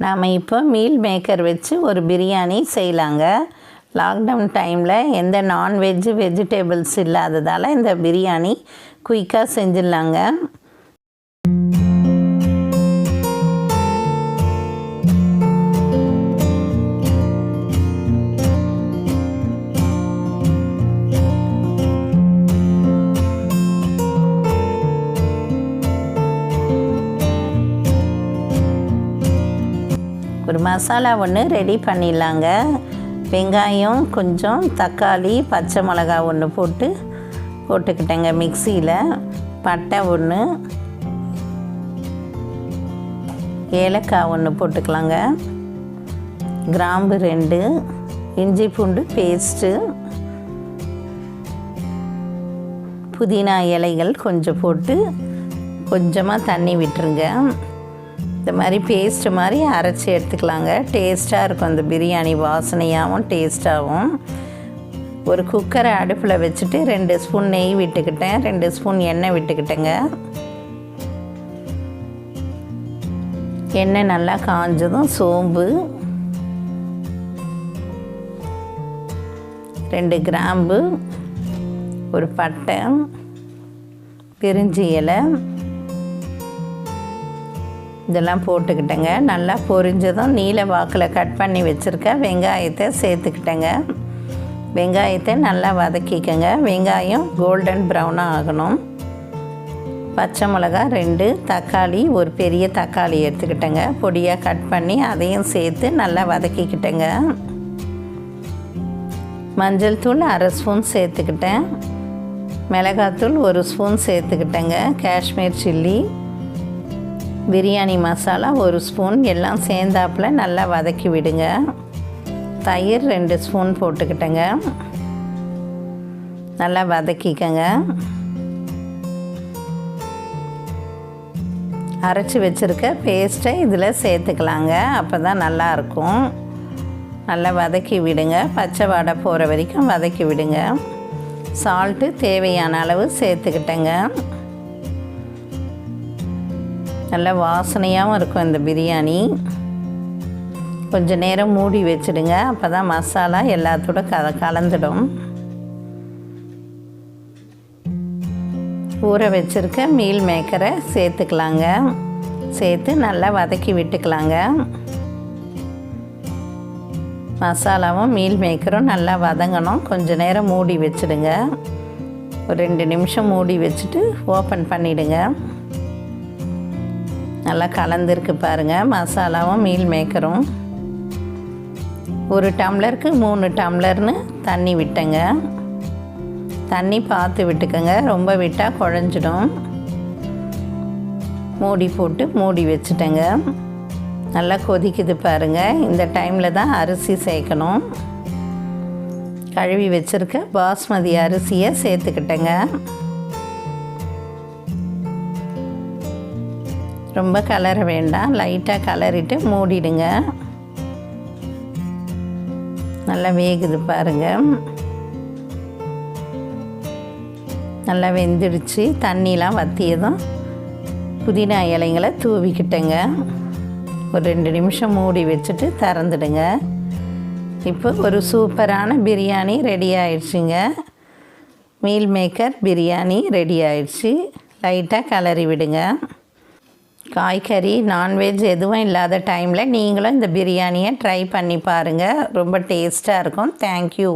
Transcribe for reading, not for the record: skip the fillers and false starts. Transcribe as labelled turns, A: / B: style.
A: நாம் இப்போ meal maker வச்சு ஒரு பிரியாணி செய்யலாங்க. லாக்டவுன் டைமில் எந்த நான்வெஜ்ஜு வெஜிடபிள்ஸ் இல்லாததால் இந்த பிரியாணி குயிக்காக செஞ்சிடலாங்க. ஒரு மசாலா ஒன்று ரெடி பண்ணிடலாங்க. வெங்காயம் கொஞ்சம், தக்காளி, பச்சை மிளகா ஒன்று போட்டுக்கிட்டேங்க மிக்சியில். பட்டை ஒன்று, ஏலக்காய் ஒன்று போட்டுக்கலாங்க. கிராம்பு 2, இஞ்சி பூண்டு பேஸ்ட்டு, புதினா இலைகள் கொஞ்சம் போட்டு கொஞ்சமாக தண்ணி விட்டுருங்க. இந்த மாதிரி பேஸ்ட்டு மாதிரி அரைச்சி எடுத்துக்கலாங்க. டேஸ்ட்டாக இருக்கும் அந்த பிரியாணி, வாசனையாகவும் டேஸ்ட்டாகவும். ஒரு குக்கரை அடுப்பில் வச்சுட்டு 2 ஸ்பூன் நெய் விட்டுக்கிட்டேன், 2 ஸ்பூன் எண்ணெய் விட்டுக்கிட்டேங்க. எண்ணெய் நல்லா காஞ்சதும் சோம்பு, 2 கிராம்பு, ஒரு பட்டை, பிரிஞ்சி இலை இதெல்லாம் போட்டுக்கிட்டேங்க. நல்லா பொரிஞ்சதும் நீல வாக்கில் கட் பண்ணி வச்சுருக்க வெங்காயத்தை சேர்த்துக்கிட்டேங்க. வெங்காயத்தை நல்லா வதக்கிக்கங்க. வெங்காயம் கோல்டன் ப்ரௌனாக ஆகணும். பச்சை மிளகா 2, தக்காளி ஒரு பெரிய தக்காளி எடுத்துக்கிட்டேங்க, பொடியாக கட் பண்ணி அதையும் சேர்த்து நல்லா வதக்கிக்கிட்டேங்க. மஞ்சள் தூள் 1/2 ஸ்பூன் சேர்த்துக்கிட்டேன். மிளகாத்தூள் 1 ஸ்பூன் சேர்த்துக்கிட்டேங்க. காஷ்மீர் சில்லி, பிரியாணி மசாலா 1 ஸ்பூன் எல்லாம் சேர்ந்தாப்பில் நல்லா வதக்கி விடுங்க. தயிர் 2 ஸ்பூன் போட்டுக்கிட்டேங்க. நல்லா வதக்கிக்கங்க. அரைச்சி வச்சுருக்க பேஸ்ட்டை இதில் சேர்த்துக்கலாங்க. அப்போ தான் நல்லாயிருக்கும். நல்லா வதக்கி விடுங்க. பச்சை வாடை போகிற வரைக்கும் வதக்கி விடுங்க. சால்ட்டு தேவையான அளவு சேர்த்துக்கிட்டேங்க. நல்ல வாசனையாகவும் இருக்கும் இந்த பிரியாணி. கொஞ்சம் நேரம் மூடி வச்சுடுங்க. அப்போ தான் மசாலா எல்லாத்தோட கலந்துடும். ஊற வச்சுருக்க மீல் மேக்கரை சேர்த்துக்கலாங்க. சேர்த்து நல்லா வதக்கி விட்டுக்கலாங்க. மசாலாவும் மீல் மேக்கரும் நல்லா வதங்கணும். கொஞ்சம் நேரம் மூடி வச்சுடுங்க. ஒரு 2 நிமிஷம் மூடி வச்சுட்டு ஓப்பன் பண்ணிவிடுங்க. நல்லா கலந்துருக்கு பாருங்கள் மசாலாவும் மீல் மேக்கரும். 1 டம்ளருக்கு 3 டம்ளர்னு தண்ணி விட்டேங்க. தண்ணி பார்த்து விட்டுக்கோங்க, ரொம்ப விட்டால் குழஞ்சிடும். மூடி போட்டு மூடி வச்சுட்டேங்க. நல்லா கொதிக்குது பாருங்கள். இந்த டைமில் தான் அரிசி சேர்க்கணும். கழுவி வச்சுருக்க பாஸ்மதி அரிசியை சேர்த்துக்கிட்டேங்க. ரொம்ப கலர வேண்டாம், லைட்டாக கலரிட்டு மூடிடுங்க. நல்லா வேகுது பாருங்கள். நல்லா வெந்துடுச்சு. தண்ணிலாம் வற்றியதும் புதினா இலைங்களை தூவிக்கிட்டேங்க. ஒரு 2 நிமிஷம் மூடி வச்சுட்டு திறந்துடுங்க. இப்போ ஒரு சூப்பரான பிரியாணி ரெடி ஆயிடுச்சுங்க. மீல் மேக்கர் பிரியாணி ரெடி ஆயிடுச்சு. லைட்டாக கலரி விடுங்க. காய்கறி நான்வெஜ் எதுவும் இல்லாத டைமில் நீங்களும் இந்த பிரியாணியை ட்ரை பண்ணி பாருங்கள். ரொம்ப டேஸ்ட்டாக இருக்கும். தேங்க்யூ.